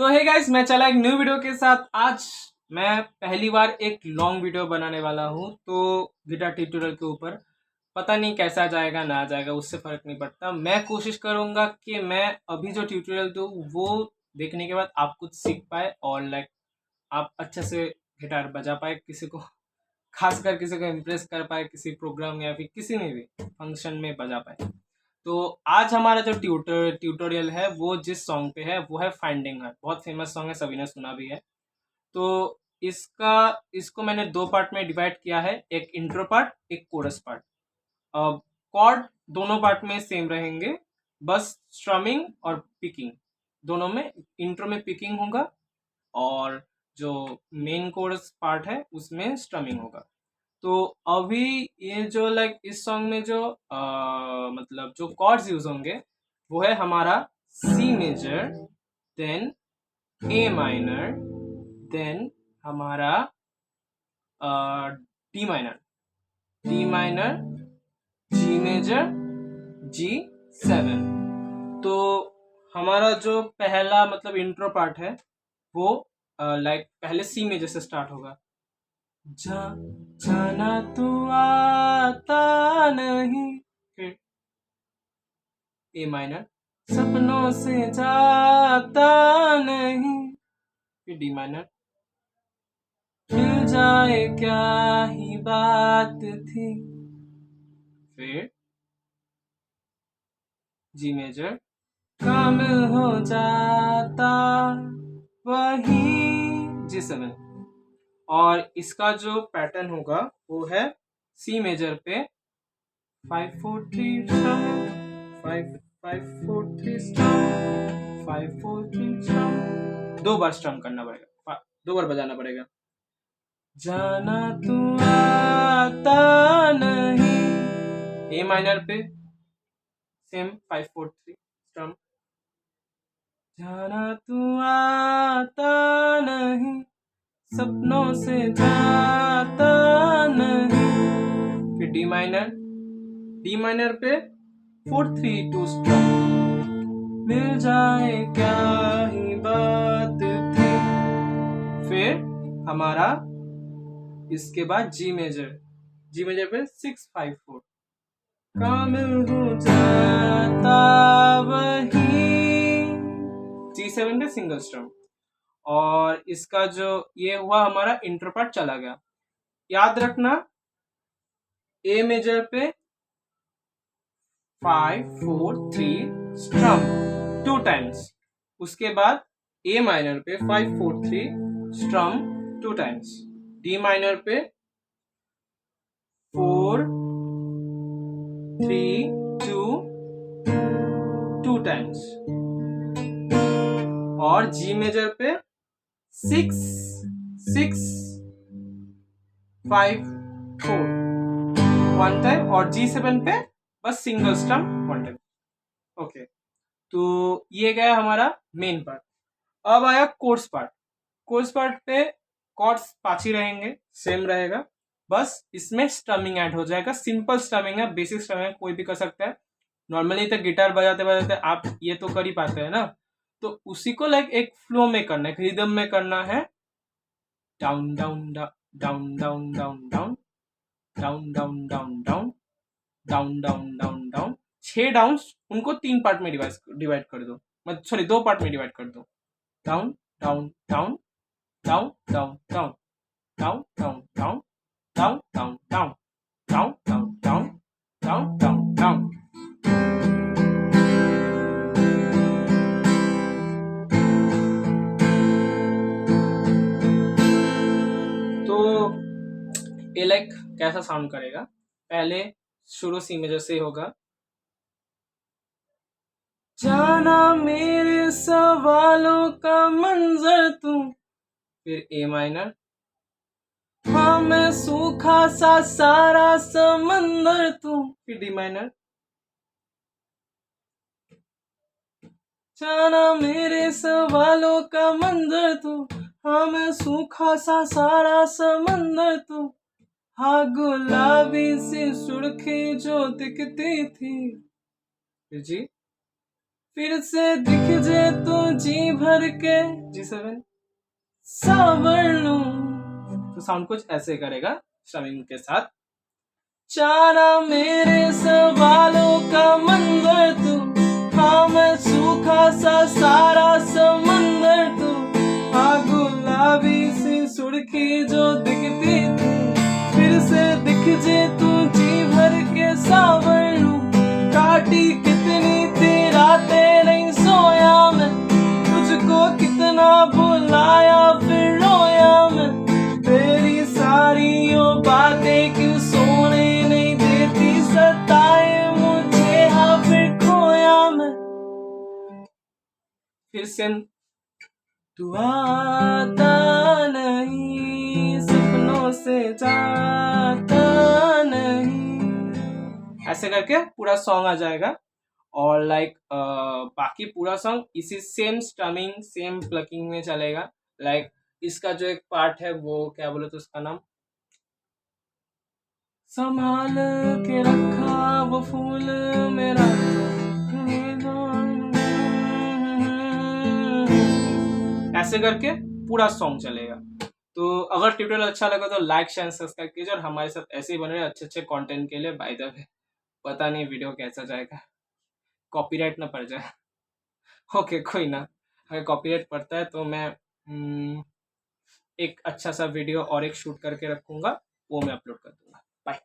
तो hey guys, मैं चला एक न्यू वीडियो के साथ। आज मैं पहली बार एक लॉन्ग वीडियो बनाने वाला हूँ। तो गिटार ट्यूटोरियल के ऊपर पता नहीं कैसा जाएगा ना जाएगा, उससे फ़र्क नहीं पड़ता। मैं कोशिश करूँगा कि मैं अभी जो ट्यूटोरियल दूँ वो देखने के बाद आप कुछ सीख पाए और आप अच्छे से गिटार बजा पाए, किसी को खासकर किसी को इम्प्रेस कर पाए, किसी प्रोग्राम या फिर किसी में भी फंक्शन में बजा पाए। तो आज हमारा जो ट्यूटोरियल है वो जिस सॉन्ग पे है वो है फाइंडिंग हर। बहुत फेमस सॉन्ग है, सभी ने सुना भी है। तो इसको मैंने दो पार्ट में डिवाइड किया है, एक इंट्रो पार्ट, एक कोरस पार्ट। अब कॉर्ड दोनों पार्ट में सेम रहेंगे, बस स्ट्रमिंग और पिकिंग दोनों में। इंट्रो में पिकिंग होगा और जो मेन कोरस पार्ट है उसमें स्ट्रमिंग होगा। तो अभी ये जो इस सॉन्ग में जो मतलब जो कॉर्ड्स यूज होंगे वो है हमारा C major, then A minor, देन हमारा D minor, G major, G7। तो हमारा जो पहला मतलब इंट्रो पार्ट है वो पहले सी मेजर से स्टार्ट होगा। जाना तू आता नहीं, फिर ए माइनर, सपनों से जाता नहीं, फिर डी माइनर, मिल जाए क्या ही बात थी, फिर जी मेजर, कामिल हो जाता वही, G7। और इसका जो पैटर्न होगा वो है सी मेजर पे 5-4-3 स्ट्रम, 5-5-4-3 स्ट्रम, 5-4-3 स्ट्रम। दो बार स्ट्रम करना पड़ेगा, दो बार बजाना पड़ेगा। जाना तू आता नहीं, ए माइनर पे सेम 5-4-3 स्ट्रम, जाना तू आता नहीं, सपनों से जाता नहीं, फिर डी माइनर पे 4-3-2 स्ट्रम, मिल जाए क्या ही बात थी, फिर हमारा इसके बाद जी मेजर पे 6-5-4, कामिल हो जाता वही, G7 पे सिंगल स्ट्रम। और इसका जो ये हुआ हमारा इंट्रो पार्ट चला गया। याद रखना, ए मेजर पे 5-4-3 स्ट्रम 2 टाइम्स, उसके बाद ए माइनर पे 5-4-3 स्ट्रम 2 टाइम्स, डी माइनर पे 4-3-2 2 टाइम्स, और जी मेजर पे 6-6-5-4 1 टाइम, और G7 पे बस सिंगल स्ट्रम 1 टाइम। ओके, तो ये गया हमारा मेन पार्ट। अब आया कोर्स पार्ट पे कॉर्ड्स 5 ही रहेंगे, सेम रहेगा, बस इसमें स्ट्रमिंग ऐड हो जाएगा। सिंपल स्ट्रमिंग है, बेसिक स्ट्रमिंग कोई भी कर सकता है। नॉर्मली तो गिटार बजाते बजाते आप ये तो कर ही पाते हैं ना, तो उसी को एक फ्लो में करना है, एक रिदम में करना है। Down down down down down down down down down down down down down down, 6 downs, उनको 3 पार्ट में डिवाइड कर दो, मतलब सॉरी 2 पार्ट में डिवाइड कर दो। Down down down down down down down down down down down down down down down down down down. तो ये कैसा साउंड करेगा, पहले शुरू सी मेजर से होगा। जाना मेरे सवालों का मंजर तू, फिर ए माइनर, हाँ मैं सूखा सा सारा समंदर तू, फिर डी माइनर, जाना मेरे सवालों का मंजर तू, हाँ मैं सूखा सा सारा समंदर तू, हाँ गुलाबी सी सुर्खी जो दिखती थी, फिर जी, फिर से दिख जे तो जी भर के 37 सावर लूं। तो साउंड कुछ ऐसे करेगा स्ट्रमिंग के साथ। चारा मेरे सवालों का मंजर तू, हाँ मैं सूखा सा सारा समंदर तू, हाँ गुलाबी सी सुर्खी जो दिखती थी फिर से दिख जे तू, जी भर के सावर लूं। काटी कितनी थी रातें नहीं सोया मैं, तुझको कितना बुलाया फिर रोया मैं, तेरी सारी यो बातें क्यों सोने नहीं देती, सताए मुझे हाँ फिर खोया मैं। फिर से तू आता नहीं सपनों से जाता नहीं, ऐसे करके पूरा सॉन्ग आ जाएगा। और लाइक बाकी पूरा सॉन्ग इसी सेम स्टमिंग सेम प्लकिंग में चलेगा। लाइक इसका जो एक पार्ट है वो क्या बोले तो उसका नाम, संभाल के रखा वो फूल मेरा, ऐसे करके पूरा सॉन्ग चलेगा। तो अगर ट्यूटोरियल अच्छा लगा तो लाइक शेयर सब्सक्राइब कीजिए और हमारे साथ ऐसे ही बने रहे अच्छे अच्छे कंटेंट के लिए। बाय द वे पता नहीं वीडियो कैसा जाएगा, कॉपीराइट ना पड़ जाए। ओके कोई ना, अगर कॉपीराइट पड़ता है तो मैं एक अच्छा सा वीडियो और एक शूट करके रखूंगा, वो मैं अपलोड कर दूंगा। बाय।